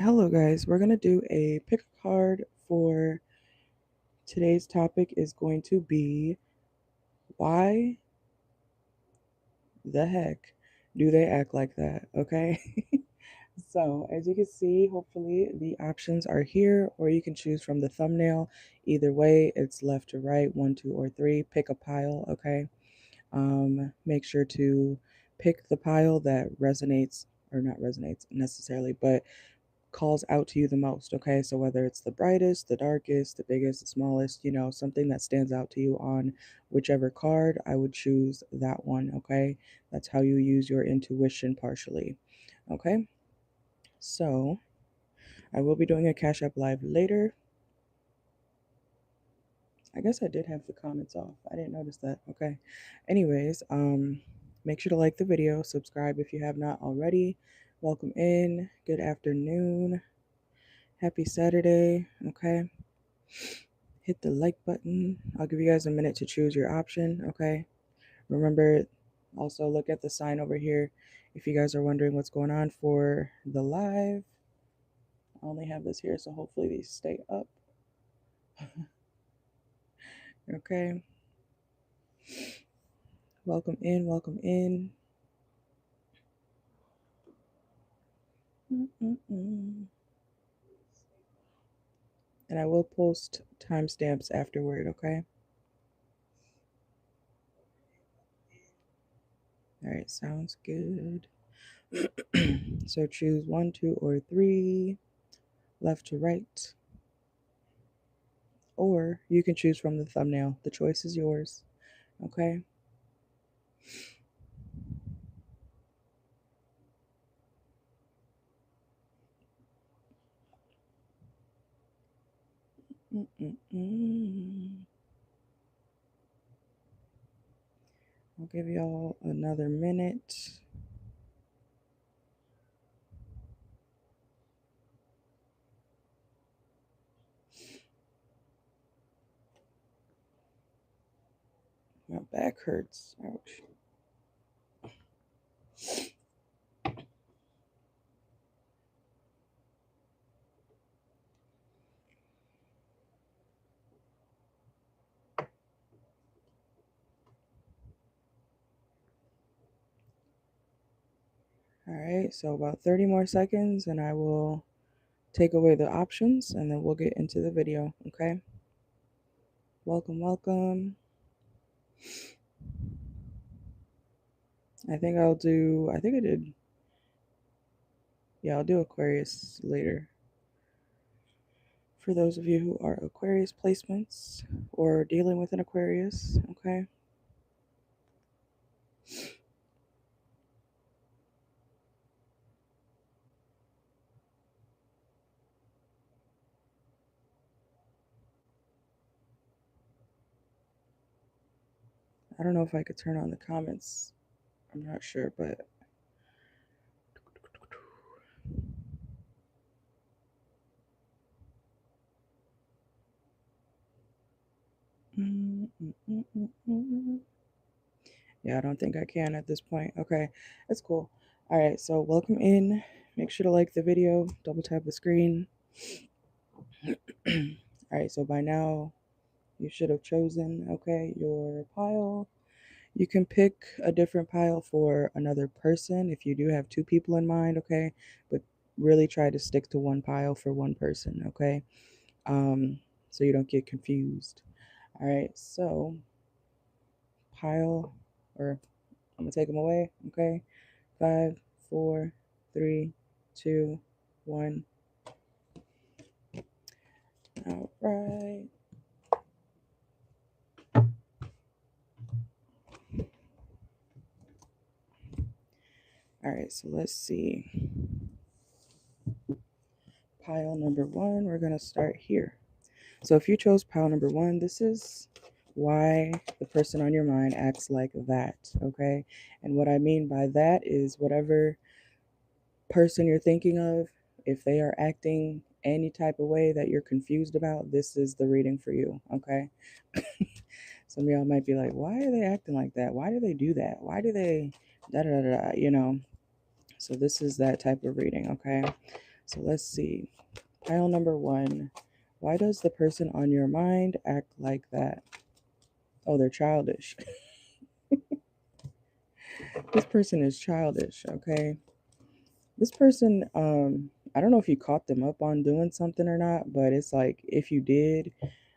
Hello guys, we're going to do a pick a card for today's topic is going to be why the heck do they act like that, okay? So as you can see, hopefully the options are here, or you can choose from the thumbnail. Either way, it's left to right, 1, 2, or 3. Pick a pile, okay? Make sure to pick the pile that resonates, or not resonates necessarily, but calls out to you the most, okay? So whether it's the brightest, the darkest, the biggest, the smallest, something that stands out to you on whichever card, I would choose that one, okay? That's how you use your intuition partially, okay? So I will be doing a Cash App Live later. I guess I did have the comments off. I didn't notice that. Okay. Anyways, make sure to like the video, subscribe if you have not already. Welcome in. Good afternoon. Happy Saturday. Okay. Hit the like button. I'll give you guys a minute to choose your option. Okay. Remember, also look at the sign over here if you guys are wondering what's going on for the live. I only have this here, so hopefully these stay up. Okay. Welcome in. Welcome in. And I will post timestamps afterward, okay? All right, sounds good. So choose 1, 2, or 3, left to right. Or you can choose from the thumbnail. The choice is yours, okay? I'll give y'all another minute. My back hurts. Ouch. All right, so about 30 more seconds and I will take away the options and then we'll get into the video, okay? Welcome, welcome. I think I did. Yeah, I'll do Aquarius later. For those of you who are Aquarius placements or dealing with an Aquarius, okay? I don't know if I could turn on the comments. I'm not sure, but yeah, I don't think I can at this point. Okay, that's cool. All right, so welcome in. Make sure to like the video, double tap the screen. All right, so by now you should have chosen, okay, your pile. You can pick a different pile for another person if you do have 2 people in mind, okay? But really try to stick to one pile for one person, okay? So you don't get confused. All right, so pile, or I'm gonna take them away, okay? 5, 4, 3, 2, 1. All right. All right, so let's see. Pile number 1, we're gonna start here. So if you chose pile number 1, this is why the person on your mind acts like that, okay? And what I mean by that is whatever person you're thinking of, if they are acting any type of way that you're confused about, this is the reading for you, okay? Some of y'all might be like, why are they acting like that? Why do they do that? Why do they da da da da, So this is that type of reading, okay? So let's see. Pile number 1. Why does the person on your mind act like that? Oh, they're childish. This person is childish, okay? This person, I don't know if you caught them up on doing something or not, but it's like if you did,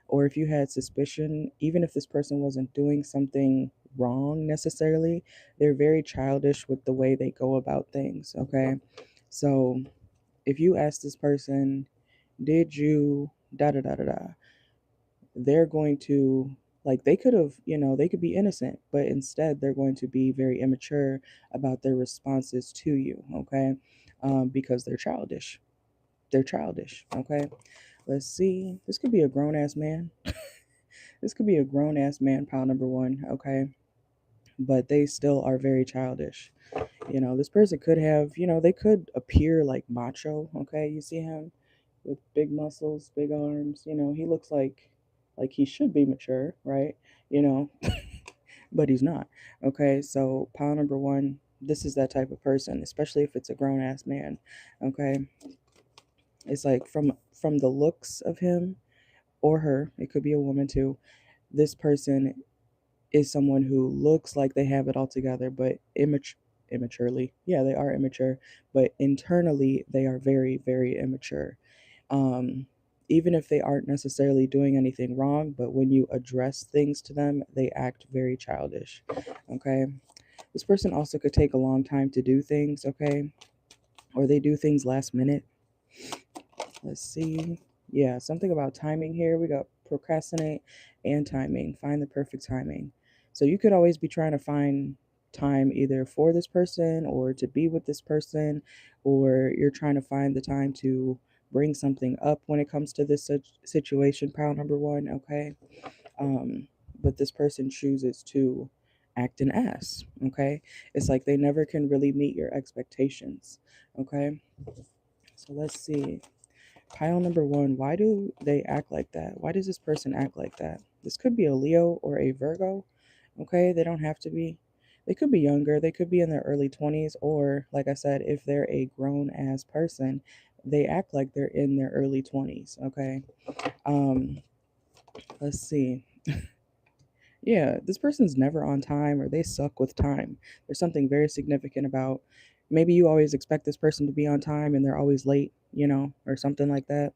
or if you had suspicion, even if this person wasn't doing something wrong necessarily, they're very childish with the way they go about things, okay? So if you ask this person, did you da da da da da, they're going to, like, they could have, they could be innocent, but instead they're going to be very immature about their responses to you, okay? Because they're childish. They're childish, okay? Let's see. This could be a grown ass man. This could be a grown ass man, pile number 1, okay? But they still are very childish. This person could have, they could appear like macho, okay? You see him with big muscles, big arms, he looks like he should be mature, right? You know, but he's not. Okay? So, pile number 1, this is that type of person, especially if it's a grown ass man, okay? It's like from the looks of him or her, it could be a woman too. This person is someone who looks like they have it all together, but immaturely. Yeah, they are immature, but internally they are very, very immature. Um, Even if they aren't necessarily doing anything wrong, but when you address things to them, they act very childish. Okay. This person also could take a long time to do things, okay? Or they do things last minute. Let's see. Yeah, something about timing here. We got procrastinate and timing. Find the perfect timing. So you could always be trying to find time either for this person or to be with this person, or you're trying to find the time to bring something up when it comes to this situation, pile number 1, okay? Um, but this person chooses to act an ass, okay? It's like they never can really meet your expectations, okay? So let's see. Pile number 1, why do they act like that? Why does this person act like that? This could be a Leo or a Virgo, okay? They don't have to be. They could be younger, they could be in their early 20s, or like I said, if they're a grown ass person, they act like they're in their early 20s, okay? Um, let's see. Yeah, this person's never on time or they suck with time. There's something very significant about, maybe you always expect this person to be on time and they're always late, or something like that,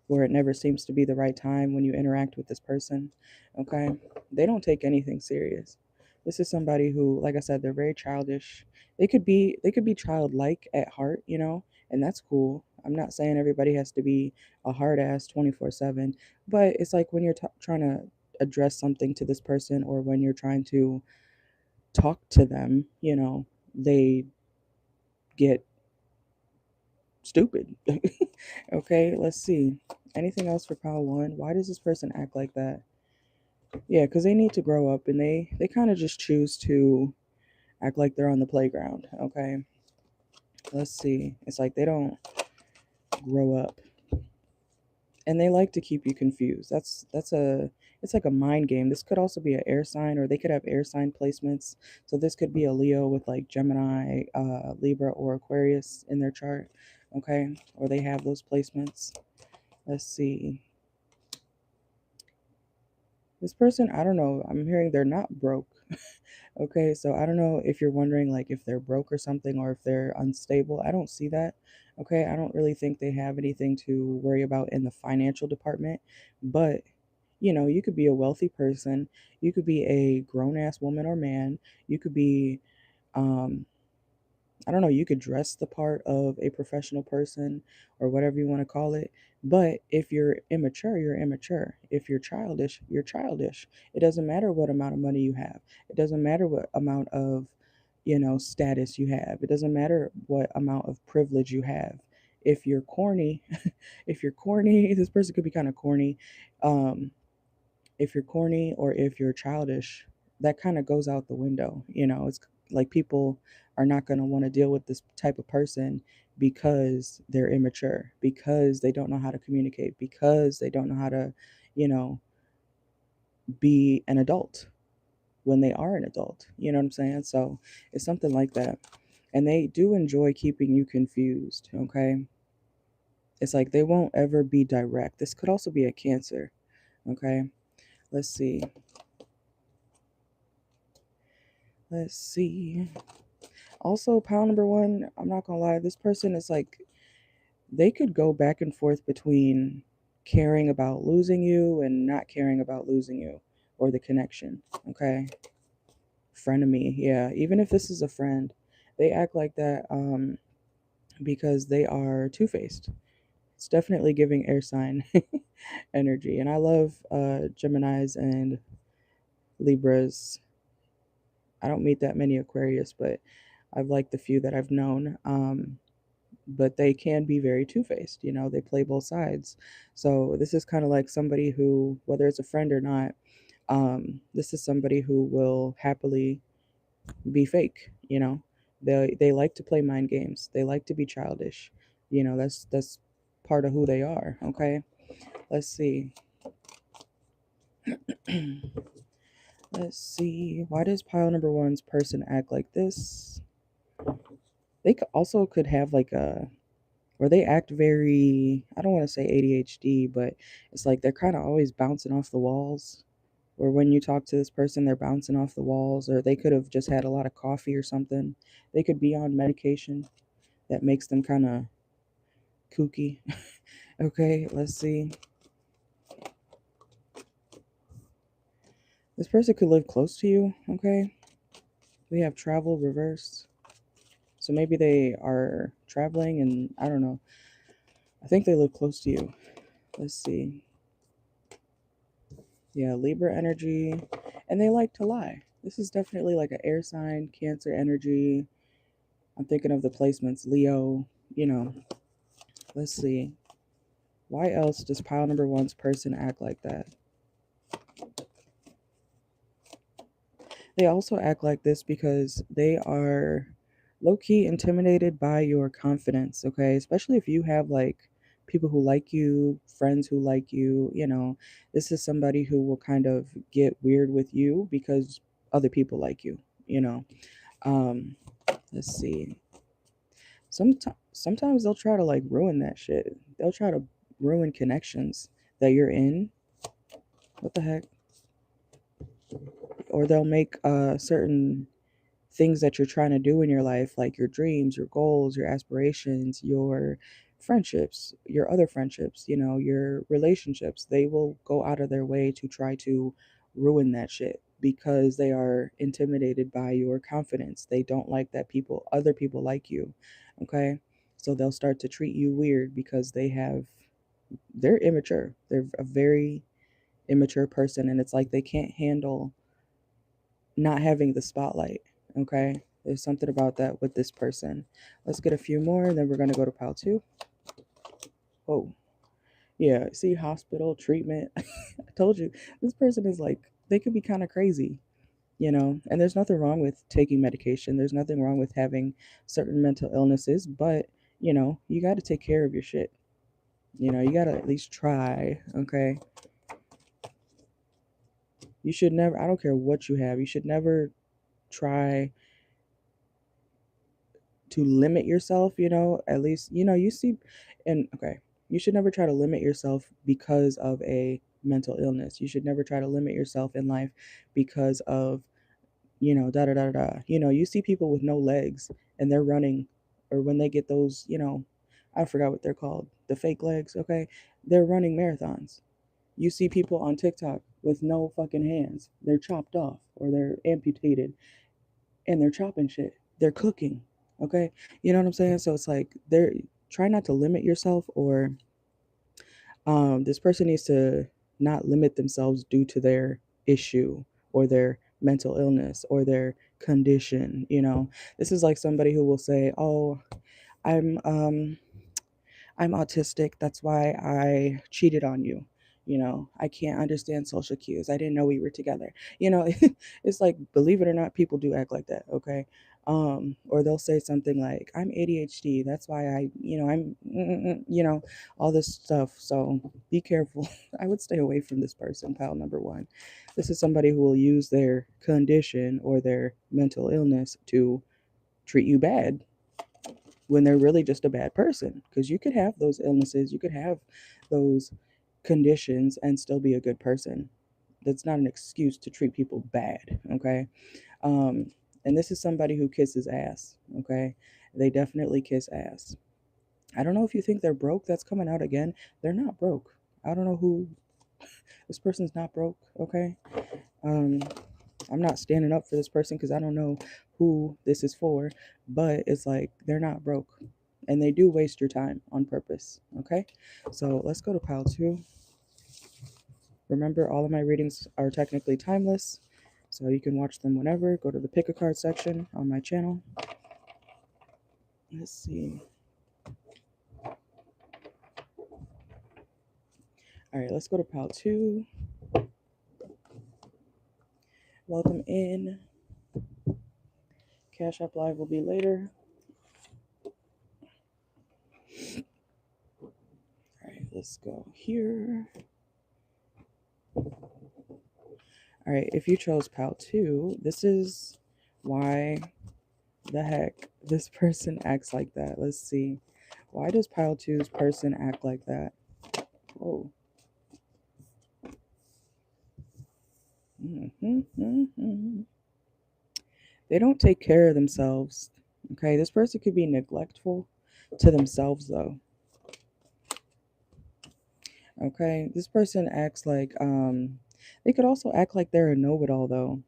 where it never seems to be the right time when you interact with this person. Okay? They don't take anything serious. This is somebody who, like I said, they're very childish. They could be childlike at heart, and that's cool. I'm not saying everybody has to be a hard ass 24/7, but it's like when you're trying to address something to this person, or when you're trying to talk to them, they get stupid. Okay, let's see. Anything else for pile 1? Why does this person act like that? Yeah, because they need to grow up, and they kind of just choose to act like they're on the playground. Okay, let's see. It's like they don't grow up, and they like to keep you confused. It's like a mind game. This could also be an air sign, or they could have air sign placements. So this could be a Leo with like Gemini, Libra, or Aquarius in their chart. Okay, or they have those placements. Let's see. This person, I don't know. I'm hearing they're not broke. Okay, so I don't know if you're wondering like if they're broke or something, or if they're unstable. I don't see that. Okay, I don't really think they have anything to worry about in the financial department. But you could be a wealthy person, you could be a grown ass woman or man, you could be um I don't know, you could dress the part of a professional person or whatever you want to call it. But if you're immature, you're immature. If you're childish, you're childish. It doesn't matter what amount of money you have. It doesn't matter what amount of, status you have. It doesn't matter what amount of privilege you have. If you're corny, if you're corny, this person could be kind of corny. Um, if you're corny or if you're childish, that kind of goes out the window. It's like people are not going to want to deal with this type of person because they're immature, because they don't know how to communicate, because they don't know how to, you know, be an adult when they are an adult. You know what I'm saying? So it's something like that. And they do enjoy keeping you confused, okay? It's like they won't ever be direct. This could also be a Cancer, okay? Let's see. Let's see. Also, pile number one, I'm not gonna lie, this person is like, they could go back and forth between caring about losing you and not caring about losing you or the connection, okay? Frenemy, yeah. Even if this is a friend, they act like that because they are two-faced. It's definitely giving air sign energy. And I love Geminis and Libras. I don't meet that many Aquarius, but I've liked the few that I've known. But they can be very two-faced, you know, they play both sides. So this is kind of like somebody who, whether it's a friend or not, this is somebody who will happily be fake, you know. They like to play mind games. They like to be childish. You know, that's part of who they are, okay? Let's see. Let's see. Why does pile number one's person act like this? They also could have like a, or they act very, I don't want to say ADHD, but it's like they're kind of always bouncing off the walls. Or when you talk to this person, they're bouncing off the walls, or they could have just had a lot of coffee or something. They could be on medication that makes them kind of kooky. Okay, let's see. This person could live close to you, okay? We have travel reverse. So maybe they are traveling and I don't know. I think they live close to you. Let's see. Yeah, Libra energy. And they like to lie. This is definitely like an air sign, Cancer energy. I'm thinking of the placements, Leo, you know. Let's see. Why else does pile number one's person act like that? They also act like this because they are low key intimidated by your confidence, okay? Especially if you have like people who like you, friends who like you, you know, this is somebody who will kind of get weird with you because other people like you, you know. Um, let's see. Sometimes they'll try to like ruin that shit. They'll try to ruin connections that you're in. What the heck? Or they'll make certain things that you're trying to do in your life, like your dreams, your goals, your aspirations, your friendships, your other friendships, you know, your relationships, they will go out of their way to try to ruin that shit because they are intimidated by your confidence. They don't like that other people like you. Okay? So they'll start to treat you weird because they're immature. They're a very immature person and it's like they can't handle not having the spotlight. Okay. There's something about that with this person. Let's get a few more, then we're going to go to pile two. Oh, yeah. See, hospital treatment. I told you, this person is like, they could be kind of crazy, you know, and there's nothing wrong with taking medication. There's nothing wrong with having certain mental illnesses, but, you know, you got to take care of your shit. You know, you got to at least try. Okay. You should never, I don't care what you have, you should never try to limit yourself, you know, at least, you know, you see, and okay, you should never try to limit yourself because of a mental illness. You should never try to limit yourself in life because of, you know, da da da da. You know, you see people with no legs and they're running, or when they get those, you know, I forgot what they're called, the fake legs, okay? They're running marathons. You see people on TikTok with no fucking hands. They're chopped off or they're amputated and they're chopping shit. They're cooking. Okay. You know what I'm saying? So it's like they're try not to limit yourself or this person needs to not limit themselves due to their issue or their mental illness or their condition, you know. This is like somebody who will say, "Oh, I'm I'm autistic. That's why I cheated on you. You know, I can't understand social cues. I didn't know we were together." You know, it's like, believe it or not, people do act like that, okay? Or they'll say something like, "I'm ADHD. That's why you know, all this stuff." So be careful. I would stay away from this person, pile number one. This is somebody who will use their condition or their mental illness to treat you bad when they're really just a bad person. Because you could have those illnesses, you could have those conditions and still be a good person. That's not an excuse to treat people bad, okay? Um, and this is somebody who kisses ass, okay? They definitely kiss ass. I don't know if you think they're broke. That's coming out again. They're not broke. I don't know who this person's not broke, okay? Um, I'm not standing up for this person because I don't know who this is for, but it's like they're not broke and they do waste your time on purpose, okay? So let's go to pile two. Remember, all of my readings are technically timeless, so you can watch them whenever. Go to the Pickacard section on my channel. Let's see. All right, let's go to pile two. Welcome in. Cash App Live will be later. All right, let's go here. All right, if you chose pile two, this is why the heck this person acts like that. Let's see. Why does pile two's person act like that? Whoa. They don't take care of themselves. Okay, this person could be neglectful to themselves though. Okay, this person acts like they could also act like they're a know-it-all though.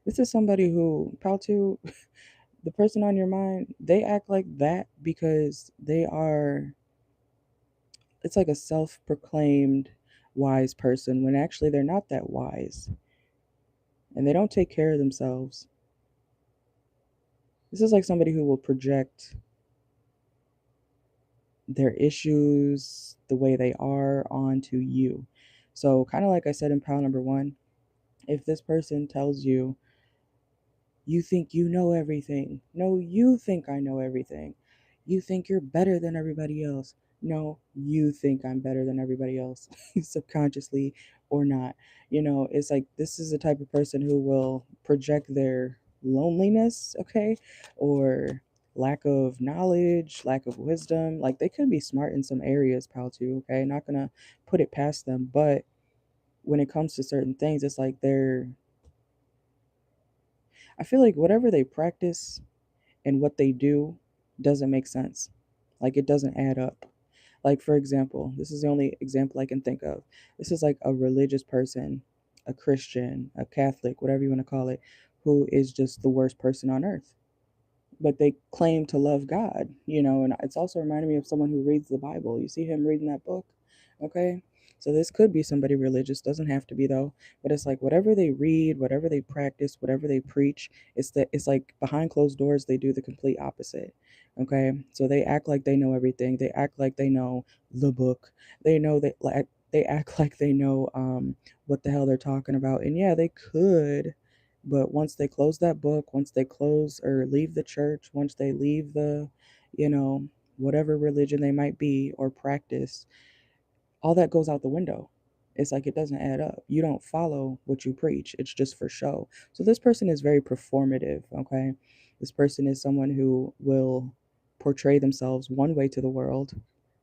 This is somebody who pile two, the person on your mind, they act like that because they are, it's like a self-proclaimed wise person when actually they're not that wise and they don't take care of themselves. This is like somebody who will project their issues the way they are onto you. So, kind of like I said in pile number one, if this person tells you, you think you know everything. No, you think I know everything. You think you're better than everybody else. No, you think I'm better than everybody else, subconsciously or not. You know, it's like this is the type of person who will project their loneliness, okay, or lack of knowledge, lack of wisdom. Like they could be smart in some areas, pal, too, okay? Not gonna put it past them, but when it comes to certain things, it's like I feel like whatever they practice and what they do doesn't make sense. Like it doesn't add up. Like, for example, this is the only example I can think of. This is like a religious person, a Christian, a Catholic, whatever you want to call it, who is just the worst person on earth. But they claim to love God, you know, and it's also reminding me of someone who reads the Bible. You see him reading that book, okay? So this could be somebody religious, doesn't have to be though, but it's like whatever they read, whatever they practice, whatever they preach, it's like behind closed doors they do the complete opposite. Okay? So they act like they know everything. They act like they know the book. They know that like they act like they know what the hell they're talking about. And yeah, they could, but once they close that book, once they close or leave the church, once they leave the, you know, whatever religion they might be or practice, all that goes out the window. It's like it doesn't add up. You don't follow what you preach. It's just for show. So this person is very performative, okay? This person is someone who will portray themselves one way to the world,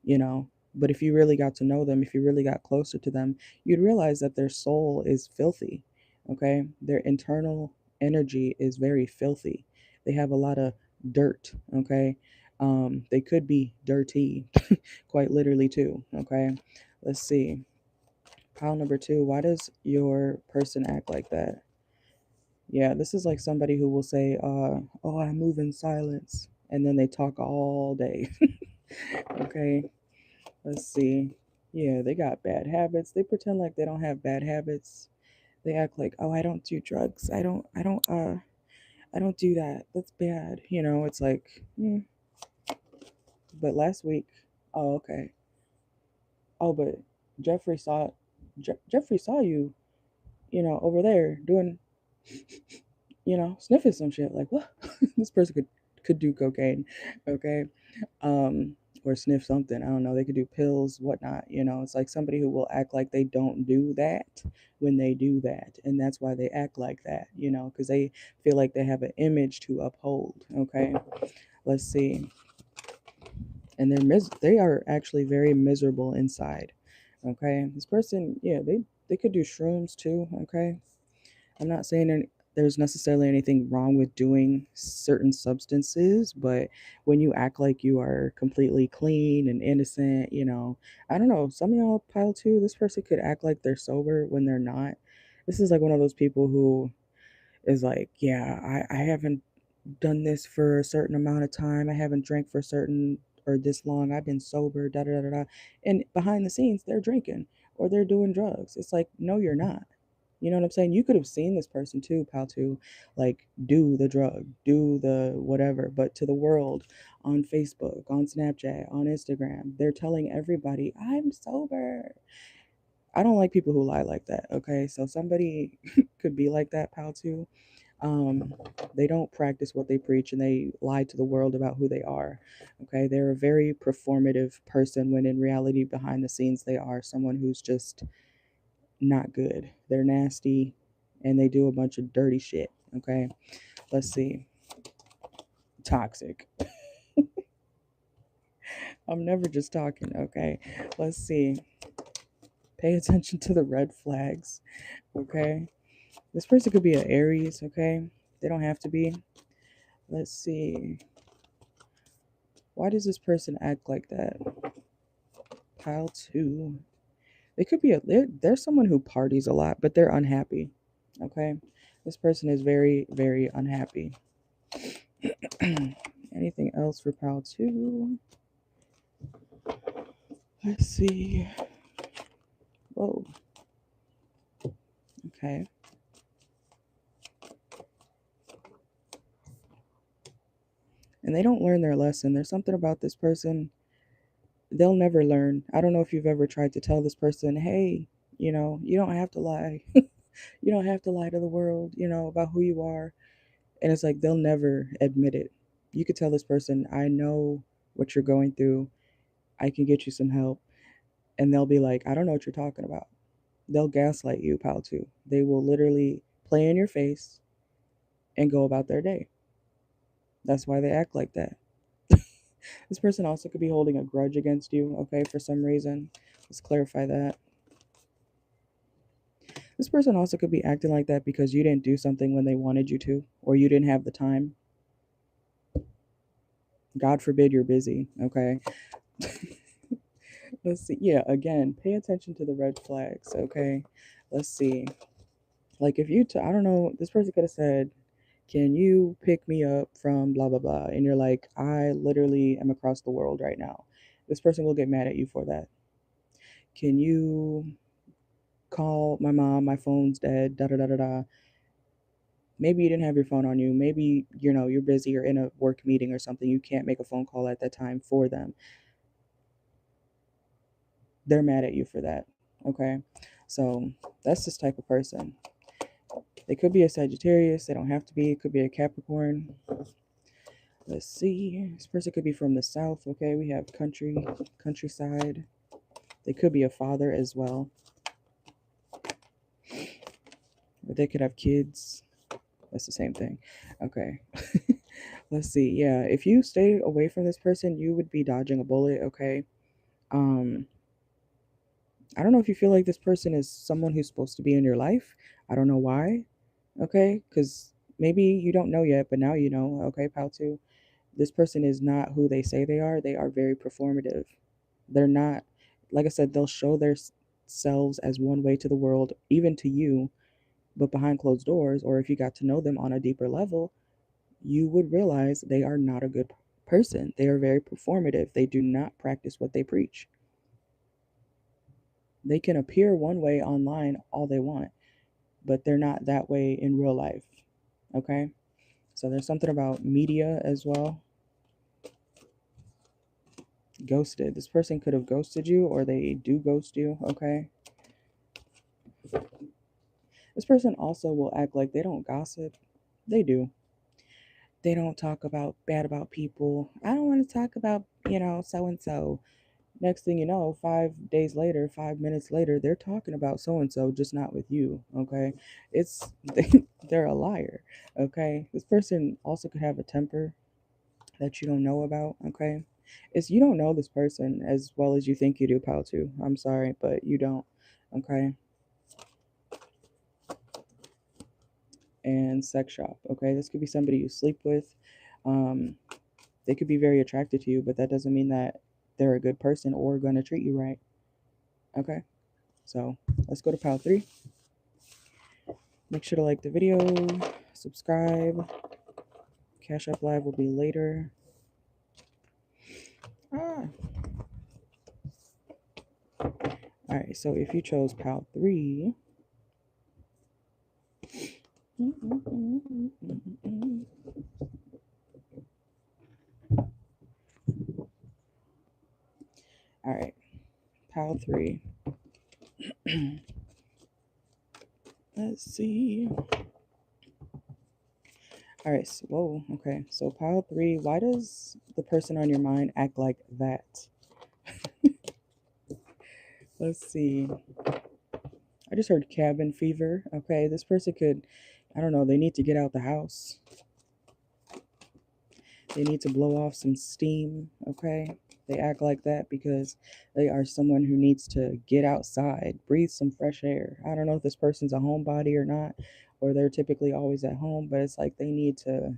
you know, but if you really got to know them, if you really got closer to them, you'd realize that their soul is filthy, okay? Their internal energy is very filthy. They have a lot of dirt, okay? They could be dirty, quite literally too, okay? Let's see. Pile number two. Why does your person act like that? Yeah, this is like somebody who will say, oh, I move in silence. And then they talk all day. Okay, let's see. Yeah, they got bad habits. They pretend like they don't have bad habits. They act like, oh, I don't do drugs. I don't do that. That's bad. You know, it's like, but last week, oh, okay. Oh, but Jeffrey saw, Jeffrey saw you, you know, over there doing, you know, sniffing some shit. Like, what? This person could do cocaine. Okay. Um, or sniff something. I don't know. They could do pills, whatnot. It's like somebody who will act like they don't do that when they do that. And that's why they act like that, because they feel like they have an image to uphold. Okay. Let's see. And they are actually very miserable inside. Okay. This person, yeah, they could do shrooms too. Okay. I'm not saying there's necessarily anything wrong with doing certain substances, but when you act like you are completely clean and innocent, I don't know, some of y'all pile too, this person could act like they're sober when they're not. This is like one of those people who is like, yeah, I haven't done this for a certain amount of time. I haven't drank for certain or this long. I've been sober, da da da da. And behind the scenes, they're drinking or they're doing drugs. It's like, no, you're not. You know what I'm saying? You could have seen this person too, pal, to like do the drug, do the whatever, but to the world on Facebook, on Snapchat, on Instagram, they're telling everybody, I'm sober. I don't like people who lie like that. Okay. So somebody could be like that, pal, too. Um, they don't practice what they preach and they lie to the world about who they are. Okay. They're a very performative person when in reality, behind the scenes, they are someone who's just not good. They're nasty and they do a bunch of dirty shit. Okay. Let's see. Toxic. I'm never just talking. Okay. Let's see. Pay attention to the red flags. Okay. This person could be an Aries. Okay. They don't have to be. Let's see. Why does this person act like that? Pile two. They could be they're someone who parties a lot, but they're unhappy. Okay. This person is very, very unhappy. Anything else for pile two? Let's see. Whoa. Okay. And they don't learn their lesson. There's something about this person, they'll never learn. I don't know if you've ever tried to tell this person, hey, you don't have to lie. You don't have to lie to the world, about who you are. And it's like they'll never admit it. You could tell this person, I know what you're going through. I can get you some help. And they'll be like, I don't know what you're talking about. They'll gaslight you, pal, too. They will literally play in your face and go about their day. That's why they act like that. This person also could be holding a grudge against you, okay, for some reason. Let's clarify that. This person also could be acting like that because you didn't do something when they wanted you to, or you didn't have the time. God forbid you're busy, okay? Let's see. Yeah, again, pay attention to the red flags, okay? Let's see. Like if I don't know, this person could have said, can you pick me up from blah, blah, blah? And you're like, I literally am across the world right now. This person will get mad at you for that. Can you call my mom? My phone's dead, da, da, da, da, da. Maybe you didn't have your phone on you. Maybe, you're busy or in a work meeting or something. You can't make a phone call at that time for them. They're mad at you for that. Okay. So that's this type of person. They could be a Sagittarius. They don't have to be. It could be a Capricorn. Let's see. This person could be from the South. Okay. We have countryside. They could be a father as well. Or they could have kids. That's the same thing. Okay. Let's see. Yeah. If you stay away from this person, you would be dodging a bullet. Okay. Um, I don't know if you feel like this person is someone who's supposed to be in your life. I don't know why. Okay. Because maybe you don't know yet, but now you know. Okay, pal, too. This person is not who they say they are. They are very performative. They're not, like I said, they'll show their selves as one way to the world, even to you, but behind closed doors, or if you got to know them on a deeper level, you would realize they are not a good person. They are very performative. They do not practice what they preach. They can appear one way online all they want, but they're not that way in real life. Okay? So there's something about media as well. Ghosted. This person could have ghosted you or they do ghost you. Okay? This person also will act like they don't gossip. They do. They don't talk about bad about people. I don't want to talk about, so and so. Next thing you know, 5 days later, 5 minutes later, they're talking about so and so, just not with you. Okay, it's they're a liar. Okay, this person also could have a temper that you don't know about. Okay, it's you don't know this person as well as you think you do, pal. Too. I'm sorry, but you don't. Okay, and sex shop. Okay, this could be somebody you sleep with. Um, they could be very attracted to you, but that doesn't mean that they're a good person or going to treat you right. Okay, so let's go to pile 3. Make sure to like the video, subscribe. Cash App Live will be later. Ah. All right, so if you chose pile 3, all right, pile 3. Let's see. All right, so, whoa, okay. So pile 3, why does the person on your mind act like that? Let's see. I just heard cabin fever. Okay, this person could, I don't know, they need to get out the house. They need to blow off some steam. Okay, they act like that because they are someone who needs to get outside, breathe some fresh air. I don't know if this person's a homebody or not, or they're typically always at home, but it's like they need to.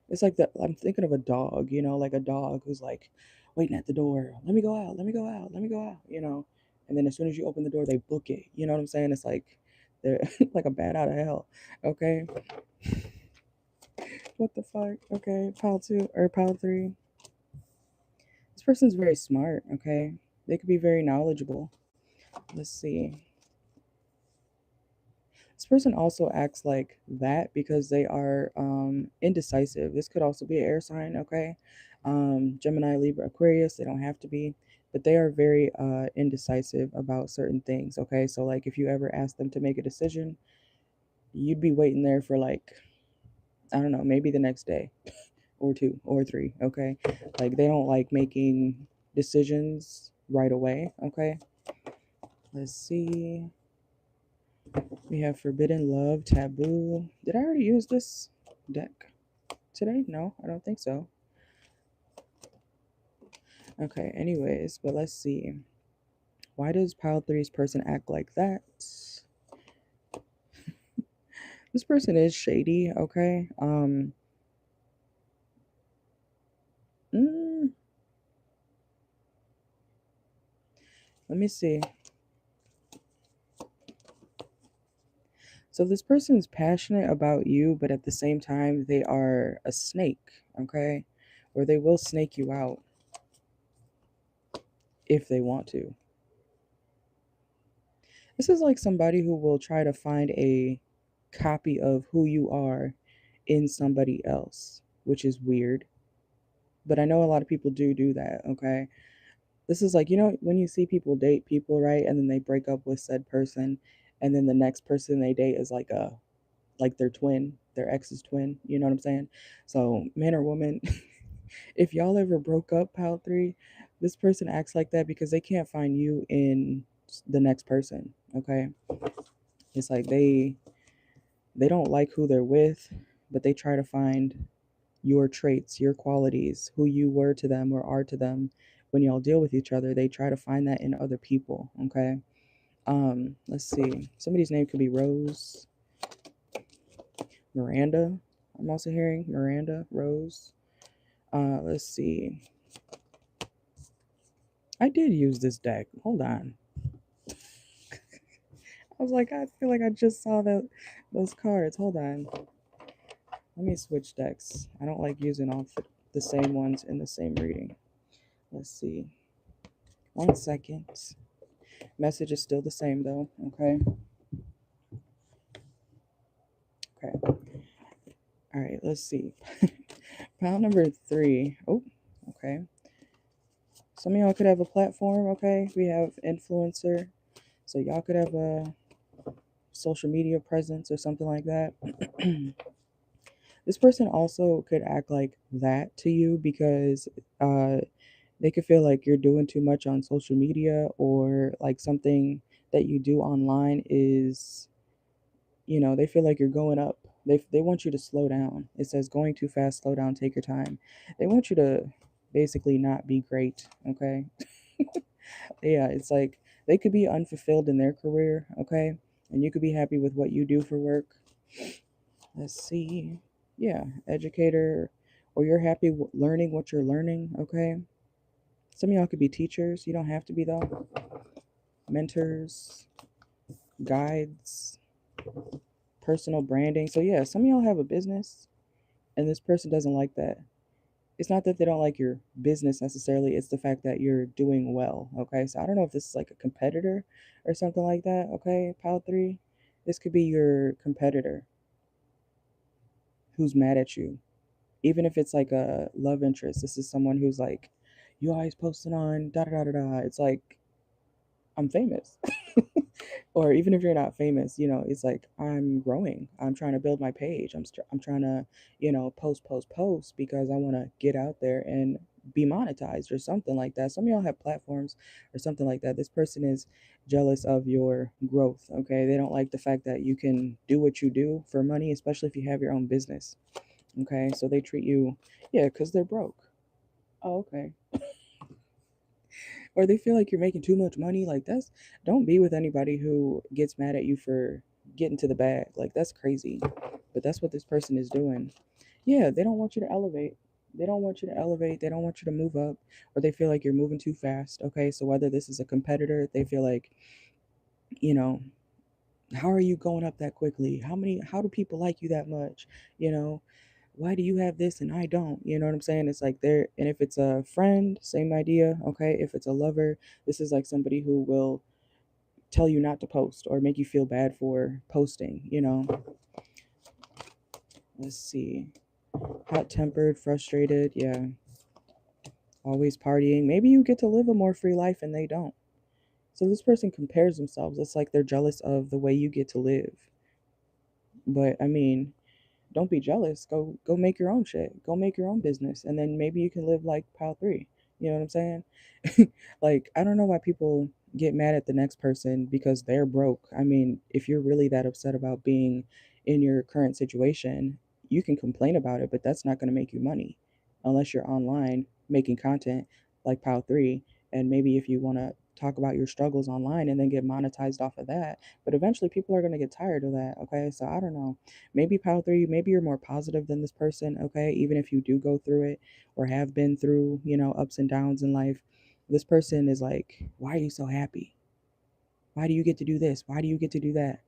It's like that. I'm thinking of a dog, like a dog who's like waiting at the door. Let me go out. Let me go out. Let me go out. And then as soon as you open the door, they book it. You know what I'm saying? It's like they're like a bat out of hell. Okay. What the fuck? Okay. Pile 2 or pile 3. This person's very smart. Okay. They could be very knowledgeable. Let's see. This person also acts like that because they are indecisive. This could also be an air sign, okay? Gemini, Libra, Aquarius, they don't have to be, but they are very indecisive about certain things, okay? So, like, if you ever ask them to make a decision, you'd be waiting there for, like, I don't know, maybe the next day or 2 or 3, okay? Like, they don't like making decisions right away, okay? Let's see. We have Forbidden Love, Taboo. Did I already use this deck today? No, I don't think so. Okay, anyways, but let's see. Why does pile 3's person act like that? This person is shady, okay? Mm, let me see. So this person is passionate about you, but at the same time, they are a snake, okay? Or they will snake you out if they want to. This is like somebody who will try to find a copy of who you are in somebody else, which is weird. But I know a lot of people do that, okay? This is like, when you see people date people, right? And then they break up with said person, and then the next person they date is like their twin, their ex's twin, you know what I'm saying? So, man or woman, if y'all ever broke up, pile 3, this person acts like that because they can't find you in the next person, okay? It's like they don't like who they're with, but they try to find your traits, your qualities, who you were to them or are to them when y'all deal with each other. They try to find that in other people, okay? Let's see. Somebody's name could be Rose, Miranda. I'm also hearing Miranda, Rose. Let's see. I did use this deck. Hold on. I was like, I feel like I just saw those cards. Hold on. Let me switch decks. I don't like using all the same ones in the same reading. Let's see. 1 second. Message is still the same though. Okay. Okay. All right. Let's see. Pile number 3. Oh, okay. Some of y'all could have a platform. Okay. We have influencer. So y'all could have a social media presence or something like that. This person also could act like that to you because uh, they could feel like you're doing too much on social media, or like something that you do online is, they feel like you're going up. They want you to slow down. It says going too fast, slow down, take your time. They want you to basically not be great, okay? Yeah, it's like they could be unfulfilled in their career, okay? And you could be happy with what you do for work. Let's see. Yeah, educator, or you're happy learning what you're learning, okay? Some of y'all could be teachers. You don't have to be, though. Mentors, guides, personal branding. So, yeah, some of y'all have a business, and this person doesn't like that. It's not that they don't like your business necessarily, it's the fact that you're doing well, okay? So, I don't know if this is like a competitor or something like that, okay? Pile 3. This could be your competitor who's mad at you. Even if it's like a love interest, this is someone who's like, you always posting on da da da da da. It's like, I'm famous. Or even if you're not famous, it's like, I'm growing. I'm trying to build my page. I'm trying to, post because I want to get out there and be monetized or something like that. Some of y'all have platforms or something like that. This person is jealous of your growth, okay? They don't like the fact that you can do what you do for money, especially if you have your own business, okay? So they treat you, yeah, because they're broke. Oh, okay. Or they feel like you're making too much money. Like, don't be with anybody who gets mad at you for getting to the bag. Like, that's crazy. But that's what this person is doing. Yeah, they don't want you to elevate. They don't want you to elevate. They don't want you to move up, or they feel like you're moving too fast. Okay, so whether this is a competitor, they feel like, you know, how are you going up that quickly? How do people like you that much? You know, why do you have this and I don't? You know what I'm saying? It's like they're, and if it's a friend, same idea. Okay, if it's a lover, this is like somebody who will tell you not to post or make you feel bad for posting. Let's see. Hot tempered, frustrated, yeah. Always partying. Maybe you get to live a more free life and they don't. So this person compares themselves. It's like they're jealous of the way you get to live. But I mean, don't be jealous. Go make your own shit. Go make your own business, and then maybe you can live like pile 3. You know what I'm saying? Like, I don't know why people get mad at the next person because they're broke. I mean, if you're really that upset about being in your current situation, you can complain about it, but that's not going to make you money unless you're online making content like pile 3. And maybe if you want to talk about your struggles online and then get monetized off of that, but eventually people are going to get tired of that, okay? So I don't know. Maybe pile 3, maybe you're more positive than this person, okay? Even if you do go through it or have been through, ups and downs in life, this person is like, why are you so happy? Why do you get to do this? Why do you get to do that?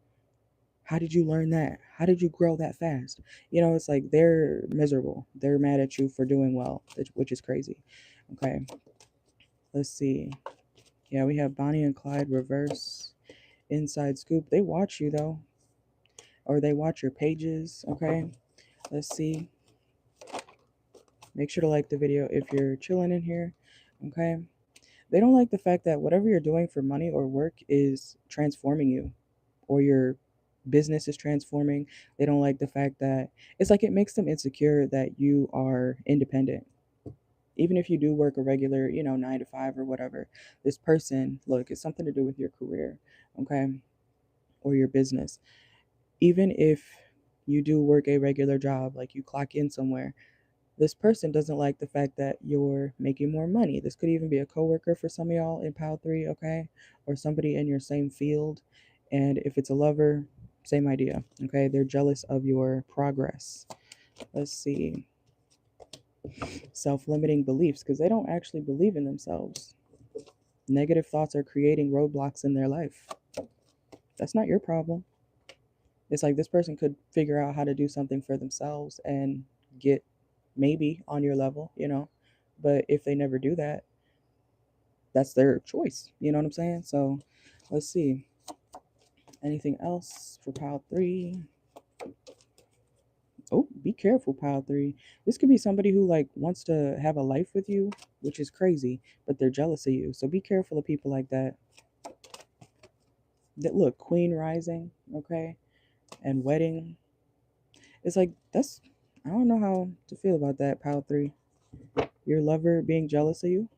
How did you learn that? How did you grow that fast? It's like they're miserable. They're mad at you for doing well, which is crazy. Okay, let's see. Yeah, we have Bonnie and Clyde reverse. Inside scoop. They watch you though, or they watch your pages. Okay, let's see. Make sure to like the video if you're chilling in here. Okay. They don't like the fact that whatever you're doing for money or work is transforming you, or your business is transforming. They don't like the fact that it's like it makes them insecure that you are independent. Even if you do work a regular, 9 to 5 or whatever, this person, look, it's something to do with your career, okay, or your business. Even if you do work a regular job, like you clock in somewhere, this person doesn't like the fact that you're making more money. This could even be a coworker for some of y'all in Pile 3, okay? Or somebody in your same field. And if it's a lover, same idea, okay? They're jealous of your progress. Let's see. Self-limiting beliefs, because they don't actually believe in themselves. Negative thoughts are creating roadblocks in their life. That's not your problem. It's like this person could figure out how to do something for themselves and get maybe on your level. But if they never do that, that's their choice. You know what I'm saying? So let's see. Anything else for pile 3? Oh, be careful, pile 3. This could be somebody who like wants to have a life with you, which is crazy, but they're jealous of you. So be careful of people like that. That look, Queen Rising, okay, and Wedding. It's like I don't know how to feel about that, Pile 3. Your lover being jealous of you?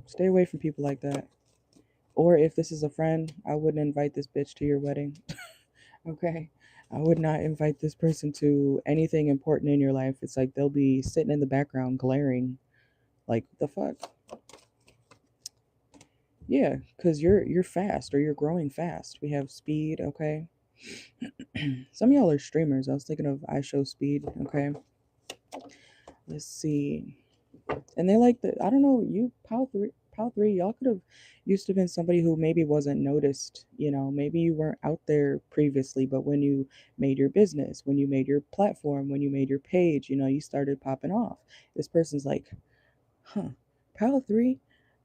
Stay away from people like that. Or if this is a friend, I wouldn't invite this bitch to your wedding. Okay? I would not invite this person to anything important in your life. It's like they'll be sitting in the background glaring. Like, the fuck? Yeah, because you're fast or you're growing fast. We have speed, okay? Some of y'all are streamers. I was thinking of I Show Speed, okay? Let's see. And they like the I don't know, you Pal 3, y'all could have used to been somebody who maybe wasn't noticed, maybe you weren't out there previously, but when you made your business, when you made your platform, when you made your page, you started popping off. This person's like, huh, Pal 3,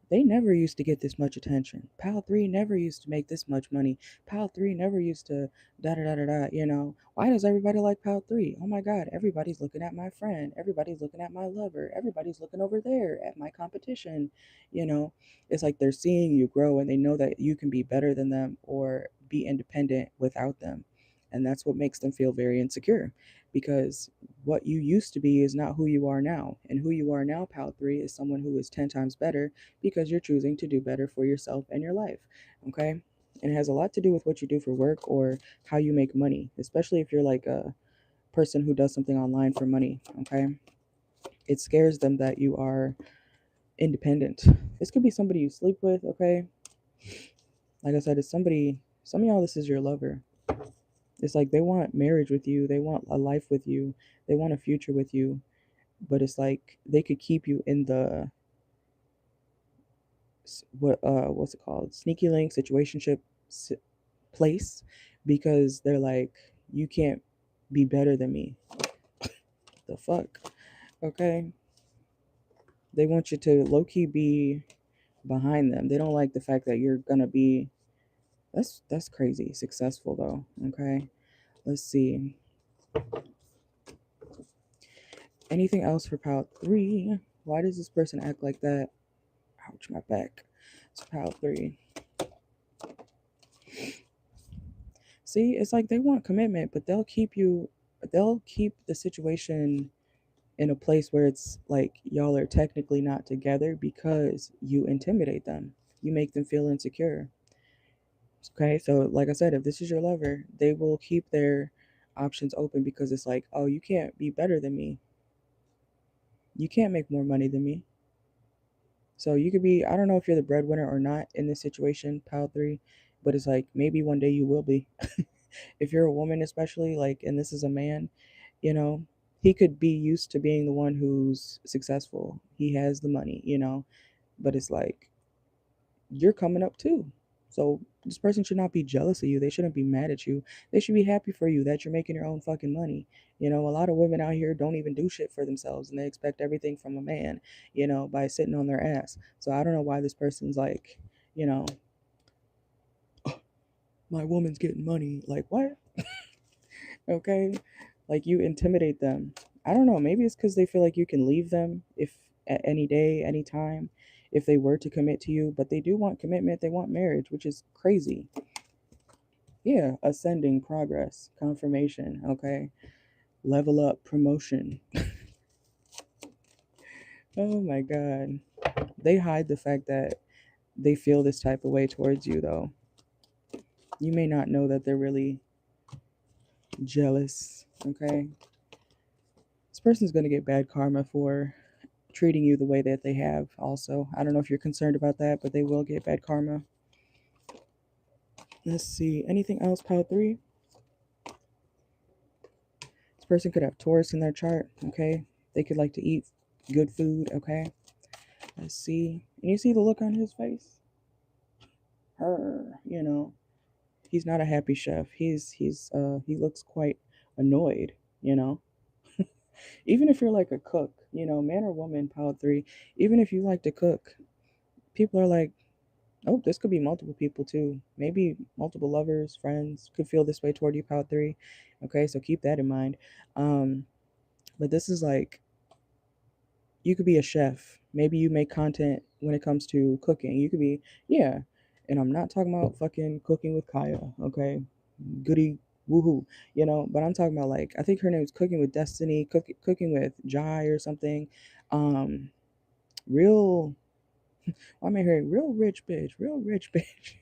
they never used to get this much attention. Pal 3 never used to make this much money. Pal 3 never used to da da da da da. Why does everybody like Pal 3? Oh my God, everybody's looking at my friend. Everybody's looking at my lover. Everybody's looking over there at my competition. You know, it's like they're seeing you grow and they know that you can be better than them or be independent without them. And that's what makes them feel very insecure because what you used to be is not who you are now. And who you are now, Pal 3, is someone who is 10 times better because you're choosing to do better for yourself and your life. Okay. And it has a lot to do with what you do for work or how you make money, especially if you're like a person who does something online for money. Okay. It scares them that you are independent. This could be somebody you sleep with. Okay. Like I said, it's somebody, some of y'all, this is your lover. It's like they want marriage with you, they want a life with you, they want a future with you, but it's like they could keep you in the what's it called, sneaky link situationship place because they're like, you can't be better than me. The fuck? Okay. They want you to low key be behind them. They don't like the fact that you're gonna be that's crazy. Successful though. Okay. Let's see. Anything else for Pal 3? Why does this person act like that? Ouch, my back. It's Pal 3. See, it's like they want commitment, but they'll keep the situation in a place where it's like y'all are technically not together because you intimidate them. You make them feel insecure. Okay, so like I said, if this is your lover, they will keep their options open because it's like, oh, you can't be better than me. You can't make more money than me. So you could be, I don't know if you're the breadwinner or not in this situation, Pal 3, but it's like maybe one day you will be. If you're a woman, especially, like, and this is a man, you know, he could be used to being the one who's successful. He has the money, but it's like you're coming up too. So this person should not be jealous of you. They shouldn't be mad at you. They should be happy for you that you're making your own fucking money. A lot of women out here don't even do shit for themselves and they expect everything from a man, by sitting on their ass. So I don't know why this person's like, you know, my woman's getting money. Like, what? Okay? Like, you intimidate them. I don't know. Maybe it's because they feel like you can leave them if at any day, any time, if they were to commit to you. But they do want commitment. They want marriage, which is crazy. Yeah, ascending, progress, confirmation. Okay, level up, promotion. Oh my God. They hide the fact that they feel this type of way towards you, though. You may not know that they're really jealous. Okay, this person's gonna get bad karma for treating you the way that they have. Also, I don't know if you're concerned about that, but they will get bad karma. Let's see. Anything else, Pile 3? This person could have Taurus in their chart. Okay, they could like to eat good food. Okay, let's see. And you see the look on his face? He's not a happy chef. He looks quite annoyed, you know. Even if you're like a cook, man or woman, Pile 3, even if you like to cook, people are like, oh, this could be multiple people too. Maybe multiple lovers, friends could feel this way toward you, Pile 3. Okay, so keep that in mind. Um, but this is like, you could be a chef. Maybe you make content when it comes to cooking. You could be, yeah. And I'm not talking about fucking cooking with Kaya, okay? Goody woohoo, but I'm talking about, like, I think her name is Cooking with Destiny, Cooking with Jai or something. um Real, I'm hearing real rich bitch, real rich bitch.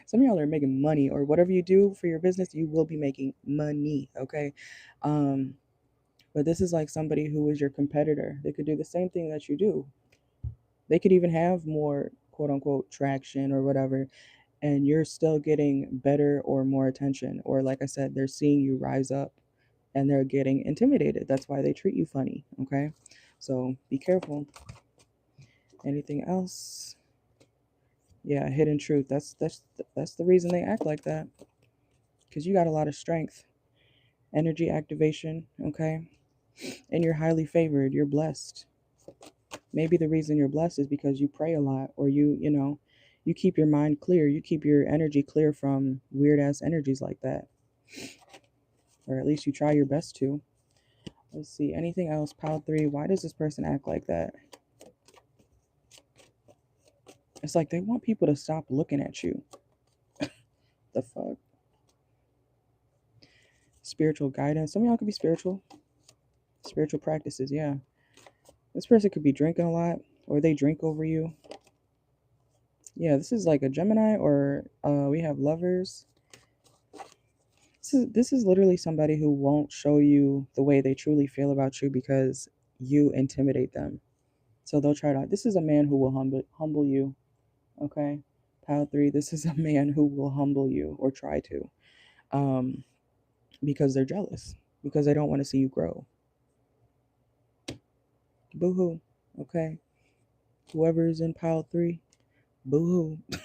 Some of y'all are making money, or whatever you do for your business, you will be making money, okay? um but this is like somebody who is your competitor. They could do the same thing that you do. They could even have more quote unquote traction or whatever, and you're still getting better or more attention, or like I said, they're seeing you rise up and they're getting intimidated. That's why they treat you funny, okay? So be careful. Anything else? Yeah, hidden truth. That's the reason they act like that, because you got a lot of strength, energy activation, okay? And you're highly favored. You're blessed. Maybe the reason you're blessed is because you pray a lot, or you keep your mind clear. You keep your energy clear from weird ass energies like that, or at least you try your best to. Let's see. Anything else? Pile 3. Why does this person act like that? It's like they want people to stop looking at you. The fuck? Spiritual guidance. Some of y'all could be spiritual. Spiritual practices, yeah. This person could be drinking a lot, or they drink over you. Yeah, this is like a Gemini, or we have lovers. This is literally somebody who won't show you the way they truly feel about you because you intimidate them. So they'll try to. This is a man who will humble you. Okay, pile 3. This is a man who will humble you, or try to, um, because they're jealous, because they don't want to see you grow. Boo hoo. Okay, whoever's in pile 3, boo hoo.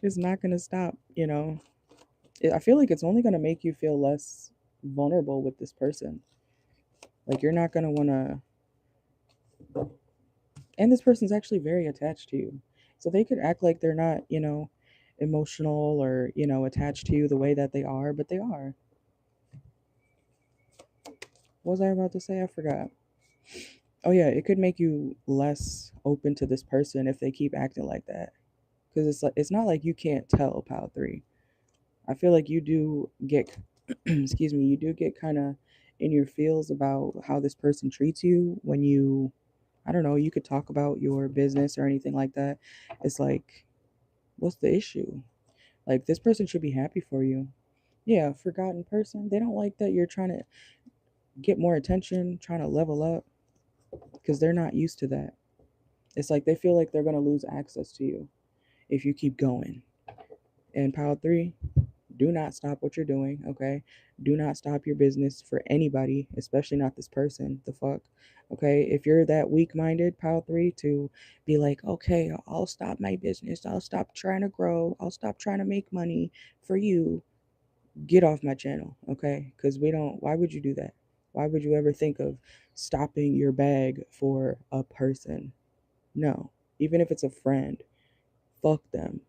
It's not gonna stop. I feel like it's only gonna make you feel less vulnerable with this person. Like, you're not gonna wanna. And this person's actually very attached to you. So they could act like they're not, emotional, or, attached to you the way that they are, but they are. What was I about to say? I forgot. Oh, yeah, it could make you less open to this person if they keep acting like that. Because it's not like you can't tell, pile 3. I feel like you do get, excuse me, you do get kind of in your feels about how this person treats you when you, I don't know, you could talk about your business or anything like that. It's like, what's the issue? Like, this person should be happy for you. Yeah, forgotten person. They don't like that you're trying to get more attention, trying to level up, because they're not used to that. It's like they feel like they're going to lose access to you if you keep going. And pile 3, do not stop what you're doing, okay? Do not stop your business for anybody, especially not this person. The fuck? Okay? If you're that weak minded, pile 3, to be like, okay, I'll stop my business. I'll stop trying to grow. I'll stop trying to make money for you. Get off my channel, okay? Because why would you do that? Why would you ever think of stopping your bag for a person? No. Even if it's a friend, fuck them.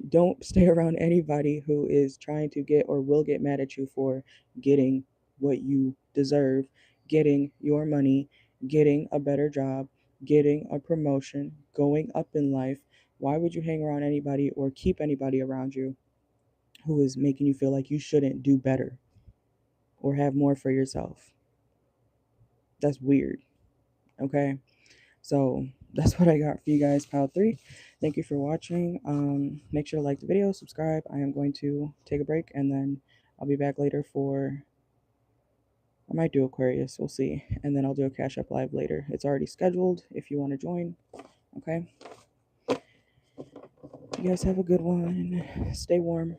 Don't stay around anybody who is trying to get, or will get mad at you for getting what you deserve, getting your money, getting a better job, getting a promotion, going up in life. Why would you hang around anybody or keep anybody around you who is making you feel like you shouldn't do better or have more for yourself? That's weird. Okay? So that's what I got for you guys, pile 3. Thank you for watching. Make sure to like the video, subscribe. I am going to take a break, and then I'll be back later for, I might do Aquarius, we'll see. And then I'll do a Cash App Live later. It's already scheduled if you want to join. Okay? You guys have a good one. Stay warm.